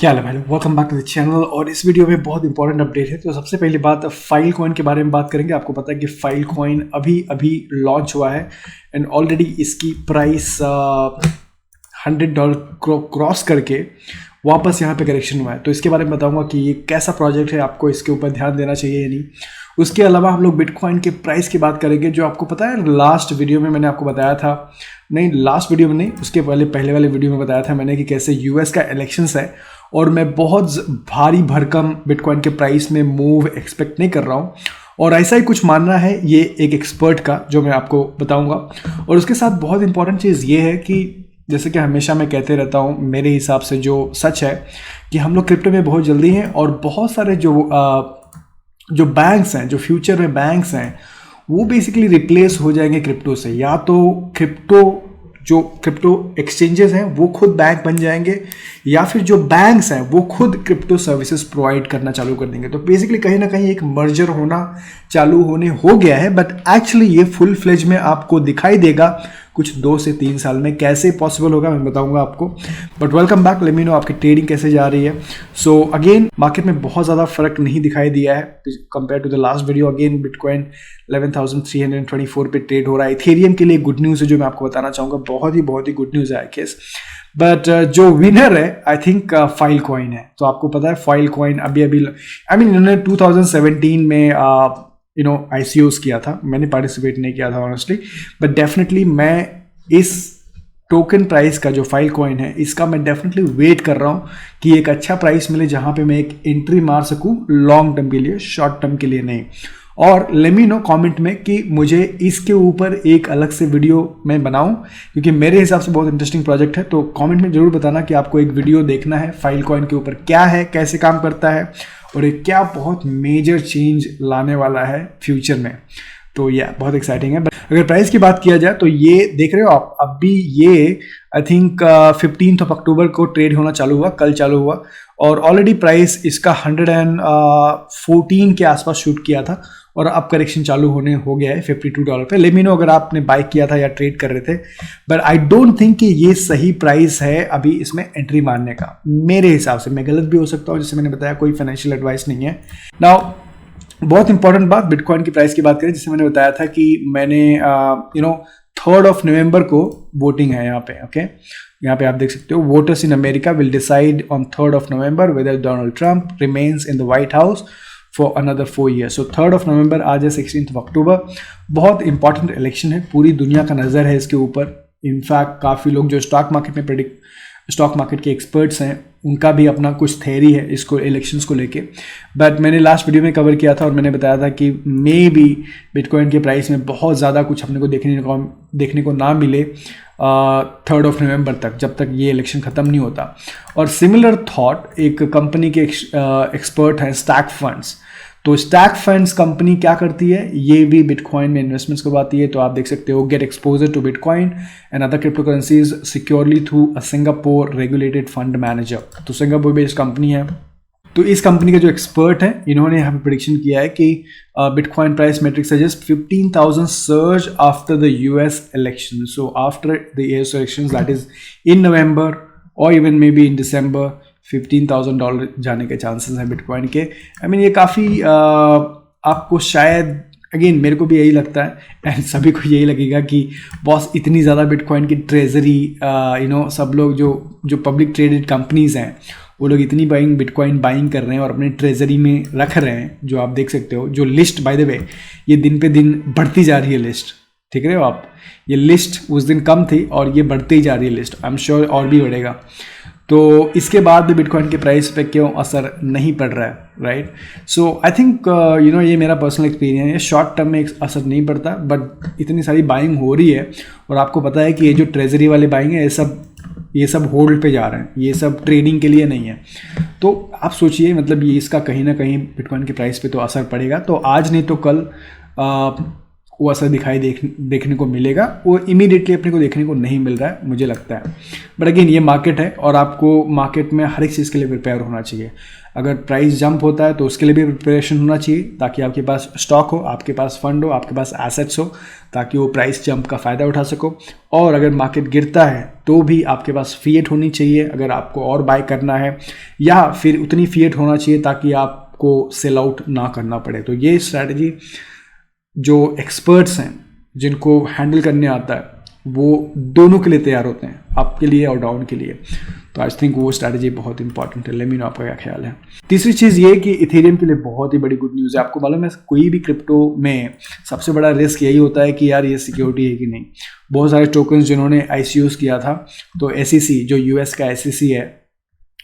क्या हाल है भाई, welcome back to the channel. और इस वीडियो में बहुत इंपॉर्टेंट अपडेट है। तो सबसे पहली बात फाइल कॉइन के बारे में बात करेंगे। आपको पता है कि फाइल कॉइन अभी लॉन्च हुआ है एंड ऑलरेडी इसकी प्राइस $100 क्रॉस करके वापस यहाँ पे करेक्शन हुआ है। तो इसके बारे में बताऊंगा कि ये कैसा प्रोजेक्ट है, आपको इसके ऊपर ध्यान देना चाहिए या नहीं। उसके अलावा हम लोग बिटकॉइन के प्राइस की बात करेंगे। जो आपको पता है लास्ट वीडियो में मैंने आपको बताया था, नहीं लास्ट वीडियो में नहीं, उसके पहले वाले वीडियो में बताया था मैंने कि कैसे यूएस का इलेक्शंस है और मैं बहुत भारी भरकम बिटकॉइन के प्राइस में मूव एक्सपेक्ट नहीं कर रहा हूँ। और ऐसा ही कुछ मानना है ये एक एक्सपर्ट का, जो मैं आपको बताऊंगा। और उसके साथ बहुत इंपॉर्टेंट चीज़ ये है कि जैसे कि हमेशा मैं कहते रहता हूँ, मेरे हिसाब से जो सच है कि हम लोग क्रिप्टो में बहुत जल्दी हैं और बहुत सारे जो बैंक्स हैं, जो फ्यूचर में बैंक्स हैं, वो बेसिकली रिप्लेस हो जाएंगे क्रिप्टो से। या तो क्रिप्टो एक्सचेंजेस हैं वो खुद बैंक बन जाएंगे, या फिर जो बैंक्स हैं वो खुद क्रिप्टो सर्विसेज प्रोवाइड करना चालू कर देंगे। तो बेसिकली कहीं ना कहीं एक मर्जर होने हो गया है, बट एक्चुअली ये फुल फ्लेज में आपको दिखाई देगा कुछ 2 से 3 साल में। कैसे पॉसिबल होगा मैं बताऊंगा आपको। But welcome back, let me know आपकी ट्रेडिंग कैसे जा रही है। सो अगेन मार्केट में बहुत ज़्यादा फर्क नहीं दिखाई दिया है compare to the last video. Again bitcoin 11,324 पे ट्रेड हो रहा है। इथेरियम के लिए गुड न्यूज़ है जो मैं आपको बताना चाहूँगा, बहुत ही गुड न्यूज़ है आई गेस। बट जो विनर है आई थिंक फाइल कॉइन है। तो आपको पता है फाइल कॉइन अभी इन्होंने 2017 में ICOs किया था। मैंने पार्टिसिपेट नहीं किया था ऑनेस्टली, बट डेफिनेटली मैं इस टोकन प्राइस का जो फाइल कॉइन है इसका मैं डेफिनेटली वेट कर रहा हूँ कि एक अच्छा प्राइस मिले जहाँ पे मैं एक एंट्री मार सकूँ लॉन्ग टर्म के लिए, शॉर्ट टर्म के लिए नहीं। और लेट मी नो कमेंट में कि मुझे इसके ऊपर एक अलग से वीडियो मैं बनाऊं, क्योंकि मेरे हिसाब से बहुत इंटरेस्टिंग प्रोजेक्ट है। तो कमेंट में जरूर बताना कि आपको एक वीडियो देखना है फाइल कॉइन के ऊपर, क्या है, कैसे काम करता है और एक क्या बहुत मेजर चेंज लाने वाला है फ्यूचर में। तो बहुत एक्साइटिंग है। बट अगर प्राइस की बात किया जाए तो ये देख रहे हो आप, अभी ये आई थिंक 15 अक्टूबर को ट्रेड होना चालू हुआ, कल चालू हुआ। और ऑलरेडी प्राइस इसका 114 के आसपास शूट किया था और अब करेक्शन चालू होने हो गया है $52 पे। लेट मी नो अगर आपने बाय किया था या ट्रेड कर रहे थे। बट आई डोंट थिंक कि ये सही प्राइस है अभी इसमें एंट्री मारने का, मेरे हिसाब से। मैं गलत भी हो सकता हूँ, जैसे मैंने बताया कोई फाइनेंशियल एडवाइस नहीं है। नाउ बहुत इंपॉर्टेंट बात, बिटकॉइन की प्राइस की बात करें। जैसे मैंने बताया था कि मैंने 3 नवंबर को वोटिंग है यहाँ पे। ओके, यहाँ पे आप देख सकते हो, voters in America will decide on 3 November whether Donald Trump remains in the White House for another 4 years। So 3 नवंबर आज है 16 अक्टूबर। बहुत इंपॉर्टेंट इलेक्शन है, पूरी दुनिया का नज़र है इसके ऊपर। इनफैक्ट काफ़ी लोग जो स्टॉक मार्केट के एक्सपर्ट्स हैं उनका भी अपना कुछ थ्योरी है इसको, इलेक्शंस को लेके। बट मैंने लास्ट वीडियो में कवर किया था और मैंने बताया था कि मे बी बिटकॉइन के प्राइस में बहुत ज़्यादा कुछ अपने को देखने को ना मिले 3 नवंबर तक, जब तक ये इलेक्शन ख़त्म नहीं होता। और सिमिलर थॉट एक कंपनी के एक्सपर्ट हैं स्टैक फंड्स। तो स्टैक फंड्स कंपनी क्या करती है, ये भी बिटकॉइन में इन्वेस्टमेंट्स करवाती है। तो आप देख सकते हो, get exposure to bitcoin and other crypto currencies securely through a Singapore regulated fund manager. तो सिंगापुर बेस्ड कंपनी है। तो इस कंपनी के जो एक्सपर्ट हैं इन्होंने यहाँ पे प्रेडिक्शन किया है कि bitcoin price metric suggest 15,000 surge after the US election. So after the US election that is in November और इवन मे बी इन दिसंबर, $15,000 जाने के चांसेस हैं बिटकॉइन के। ये काफ़ी आपको शायद, अगेन मेरे को भी यही लगता है एंड सभी को यही लगेगा कि बॉस इतनी ज़्यादा बिटकॉइन की ट्रेजरी, सब लोग जो पब्लिक ट्रेडेड कंपनीज हैं वो लोग इतनी बिटकॉइन बाइंग कर रहे हैं और अपने ट्रेजरी में रख रहे हैं। जो आप देख सकते हो, जो लिस्ट बाय द वे ये दिन पे दिन बढ़ती जा रही है लिस्ट, ठीक है आप, ये लिस्ट उस दिन कम थी और ये बढ़ती ही जा रही है लिस्ट। आई एम श्योर और भी बढ़ेगा। तो इसके बाद भी बिटकॉइन के प्राइस पे क्यों असर नहीं पड़ रहा है, राइट? सो आई थिंक ये मेरा पर्सनल एक्सपीरियंस है, शॉर्ट टर्म में असर नहीं पड़ता, बट इतनी सारी बाइंग हो रही है और आपको पता है कि ये जो ट्रेजरी वाले बाइंग है ये सब होल्ड पे जा रहे हैं, ये सब ट्रेडिंग के लिए नहीं है। तो आप सोचिए, मतलब ये इसका कहीं ना कहीं बिटकॉइन के प्राइस पे तो असर पड़ेगा। तो आज नहीं तो कल वो असर देखने को मिलेगा। वो इमीडिएटली अपने को देखने को नहीं मिल रहा है मुझे लगता है। बट अगेन ये मार्केट है और आपको मार्केट में हर एक चीज़ के लिए प्रिपेयर होना चाहिए। अगर प्राइस जंप होता है तो उसके लिए भी प्रिपरेशन होना चाहिए, ताकि आपके पास स्टॉक हो, आपके पास फंड हो, आपके पास एसेट्स हो, ताकि वो प्राइस जंप का फ़ायदा उठा सको। और अगर मार्केट गिरता है तो भी आपके पास फिएट होनी चाहिए अगर आपको और बाय करना है, या फिर उतनी फिएट होना चाहिए ताकि आपको सेल आउट ना करना पड़े। तो ये स्ट्रैटेजी जो एक्सपर्ट्स हैं जिनको हैंडल करने आता है वो दोनों के लिए तैयार होते हैं, अप के लिए और डाउन के लिए। तो आई थिंक वो स्ट्रैटेजी बहुत इंपॉर्टेंट है। लेट मी नो आपका क्या ख्याल है। तीसरी चीज़ ये कि इथेरियम के लिए बहुत ही बड़ी गुड न्यूज़ है। आपको मालूम है कोई भी क्रिप्टो में सबसे बड़ा रिस्क यही होता है कि यार ये सिक्योरिटी है कि नहीं। बहुत सारे टोकन्स जिन्होंने ICOs किया था, तो SEC जो US का SEC है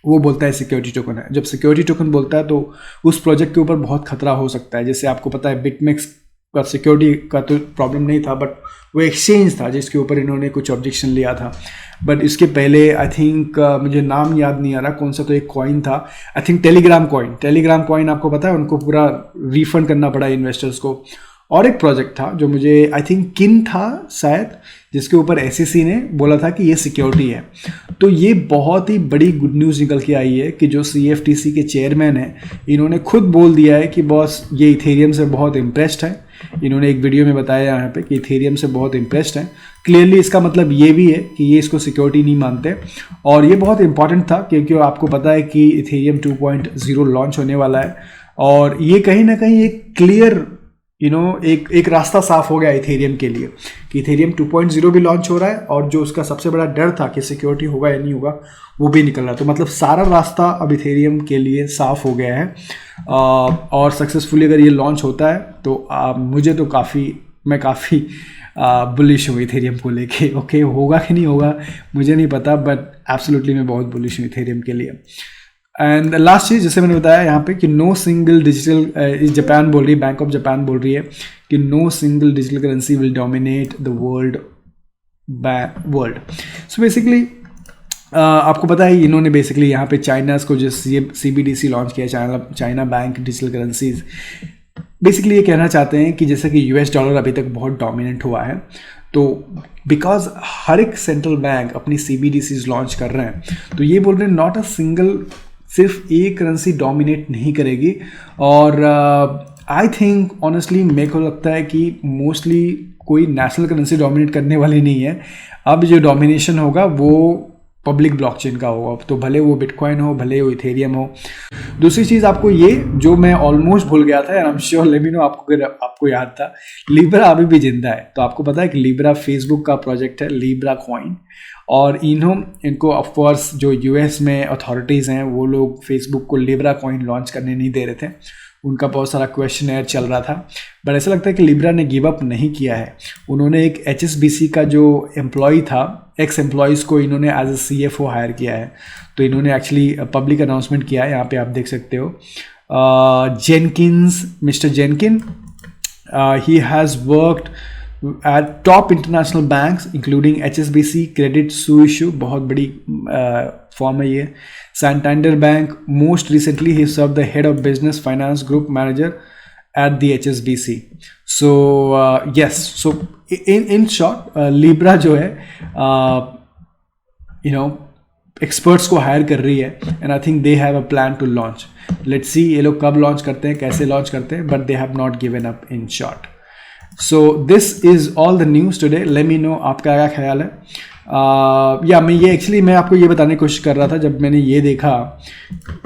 वो बोलता है सिक्योरिटी टोकन है। जब सिक्योरिटी टोकन बोलता है तो उस प्रोजेक्ट के ऊपर बहुत खतरा हो सकता है। जैसे आपको पता है बिटमेक्स का सिक्योरिटी का तो प्रॉब्लम नहीं था, बट वो एक्सचेंज था जिसके ऊपर इन्होंने कुछ ऑब्जेक्शन लिया था। बट इसके पहले आई थिंक मुझे नाम याद नहीं आ रहा कौन सा, तो एक कॉइन था, आई थिंक टेलीग्राम कॉइन आपको पता है, उनको पूरा रिफंड करना पड़ा इन्वेस्टर्स को। और एक प्रोजेक्ट था जो मुझे आई थिंक किन था शायद, जिसके ऊपर SEC ने बोला था कि ये सिक्योरिटी है। तो ये बहुत ही बड़ी गुड न्यूज़ निकल के आई है कि जो CFTC के चेयरमैन हैं इन्होंने खुद बोल दिया है कि बॉस ये इथेरियम से बहुत इम्प्रेस्ड है। इन्होंने एक वीडियो में बताया यहाँ पे कि इथेरियम से बहुत इम्प्रेस्ड है। क्लियरली इसका मतलब ये भी है कि ये इसको सिक्योरिटी नहीं मानते, और ये बहुत इंपॉर्टेंट था क्योंकि आपको पता है कि इथेरियम 2.0 लॉन्च होने वाला है, और ये कहीं ना कहीं एक क्लियर एक रास्ता साफ हो गया इथेरियम के लिए कि इथेरियम 2.0 भी लॉन्च हो रहा है, और जो उसका सबसे बड़ा डर था कि सिक्योरिटी होगा या नहीं होगा वो भी निकल रहा है। तो मतलब सारा रास्ता अब इथेरियम के लिए साफ हो गया है, और सक्सेसफुली अगर ये लॉन्च होता है तो मुझे तो मैं काफ़ी बुलिश हूँ इथेरियम को लेके। ओके, होगा कि नहीं होगा मुझे नहीं पता, बट एब्सोल्युटली मैं बहुत बुलिश हूँ इथेरियम के लिए। एंड लास्ट चीज़ जैसे मैंने बताया यहाँ पे कि नो सिंगल डिजिटल, जापान बोल रही है, बैंक ऑफ जापान बोल रही है कि no single digital currency will dominate the world. So basically आपको पता है इन्होंने बेसिकली यहाँ पे चाइनास को जो CBDC लॉन्च किया, China bank digital currencies, basically ये कहना चाहते हैं कि जैसे कि US डॉलर अभी तक बहुत डोमिनेंट हुआ है, तो बिकॉज हर एक सेंट्रल बैंक अपनी CBDCs लॉन्च कर रहे हैं, तो ये बोल रहे हैं नॉट अ सिंगल, सिर्फ एक करेंसी डोमिनेट नहीं करेगी। और आई थिंक ऑनेस्टली मेरे को लगता है कि मोस्टली कोई नेशनल करेंसी डोमिनेट करने वाली नहीं है। अब जो डोमिनेशन होगा वो पब्लिक ब्लॉकचेन का होगा, तो भले वो बिटकॉइन हो, भले वो इथेरियम हो। दूसरी चीज़ आपको ये जो मैं ऑलमोस्ट भूल गया था, I am sure let me know आपको याद था, लिब्रा अभी भी जिंदा है। तो आपको पता है कि लिब्रा फेसबुक का प्रोजेक्ट है, लिब्रा कॉइन, और इनको ऑफकोर्स जो US में अथॉरिटीज़ हैं वो लोग फेसबुक को लिब्रा कॉइन लॉन्च करने नहीं दे रहे थे। उनका बहुत सारा क्वेश्चनएयर चल रहा था, बट ऐसा लगता है कि लिब्रा ने गिव अप नहीं किया है। उन्होंने एक HSBC का जो एम्प्लॉय था, एक्स एम्प्लॉयज़ को इन्होंने एज अ CFO हायर किया है। तो इन्होंने एक्चुअली पब्लिक अनाउंसमेंट किया है, यहाँ पे आप देख सकते हो। Jenkins, mister जेनकिन, he has worked at top international banks including HSBC, Credit Suisse, बहुत बड़ी फॉर्म है ये, Santander Bank. Most recently he served the head of business finance group manager at the HSBC. So yes, so in short Libra जो है experts को hire कर रही है, and I think they have a plan to launch. Let's see ये लोग कब launch करते हैं, कैसे launch करते हैं, but they have not given up in short. So this is all the news today. Let me know आपका क्या ख्याल है। या मैं आपको ये बताने की कोशिश कर रहा था, जब मैंने ये देखा,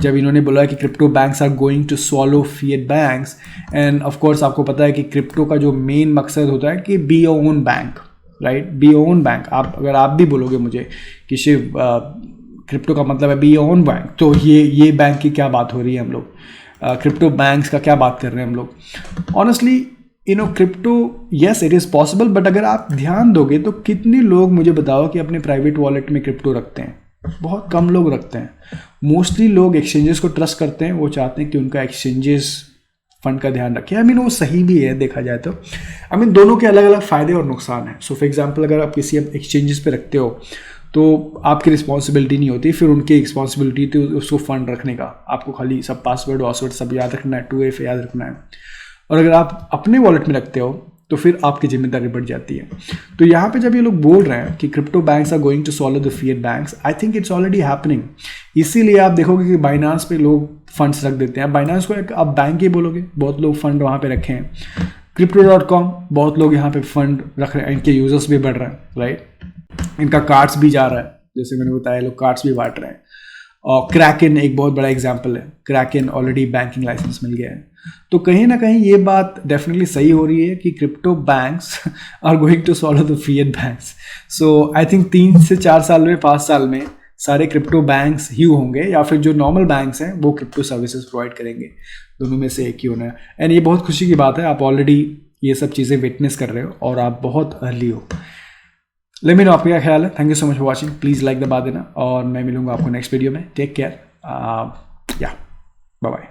जब इन्होंने बोला कि crypto banks are going to swallow fiat banks, and of course आपको पता है कि क्रिप्टो का जो मेन मकसद होता है कि be own bank, right, be own bank. अगर आप भी बोलोगे मुझे कि शिव क्रिप्टो का मतलब है बी ओन बैंक, तो ये बैंक की क्या बात हो रही है, हम लोग क्रिप्टो बैंक्स का क्या बात कर रहे हैं हम लोग। Honestly crypto, yes it is possible, but अगर आप ध्यान दोगे तो कितने लोग, मुझे बताओ, कि अपने प्राइवेट वॉलेट में क्रिप्टो रखते हैं? बहुत कम लोग रखते हैं। मोस्टली लोग एक्सचेंजेस को ट्रस्ट करते हैं, वो चाहते हैं कि उनका एक्सचेंजेस फंड का ध्यान रखें। वो सही भी है देखा जाए तो। दोनों के अलग अलग फ़ायदे और नुकसान हैं। सो फॉर एग्जाम्पल अगर आप किसी एक्सचेंजेस पे रखते हो तो आपकी रिस्पॉन्सिबिलिटी नहीं होती, फिर उनकी रिस्पॉन्सिबिलिटी थी उसको फंड रखने का। आपको खाली सब पासवर्ड वासवर्ड सब याद रखना है, 2FA याद रखना है। और अगर आप अपने वॉलेट में रखते हो तो फिर आपकी जिम्मेदारी बढ़ जाती है। तो यहाँ पे जब ये लोग बोल रहे हैं कि crypto banks are going to solve the fiat banks, I think it's already happening. इसीलिए आप देखोगे कि बाइनांस पे लोग फंड्स रख देते हैं। बाइनांस को एक आप बैंक ही बोलोगे, बहुत लोग फंड वहाँ पे रखे हैं। crypto.com बहुत लोग यहाँ पे फंड रख रहे हैं, इनके यूजर्स भी बढ़ रहे हैं, राइट। इनका कार्ड्स भी जा रहा है, जैसे मैंने बताया लोग कार्ड्स भी बांट रहे हैं। और क्रैकन एक बहुत बड़ा एग्जांपल है, क्रैकन ऑलरेडी बैंकिंग लाइसेंस मिल गया है। तो कहीं ना कहीं ये बात डेफिनेटली सही हो रही है कि crypto banks are going to solve the fiat banks. So I think 3 से 4 साल में, 5 साल में सारे क्रिप्टो बैंक्स ही होंगे, या फिर जो नॉर्मल बैंक्स हैं वो क्रिप्टो सर्विसेज प्रोवाइड करेंगे, दोनों में से एक ही होना है। एंड ये बहुत खुशी की बात है, आप ऑलरेडी ये सब चीज़ें विटनेस कर रहे हो और आप बहुत अर्ली हो। लेट मी नो आपका क्या ख्याल है। Thank you so much for watching, please like दबा देना और मैं मिलूंगा आपको नेक्स्ट वीडियो में। टेक केयर, या बाय बाय।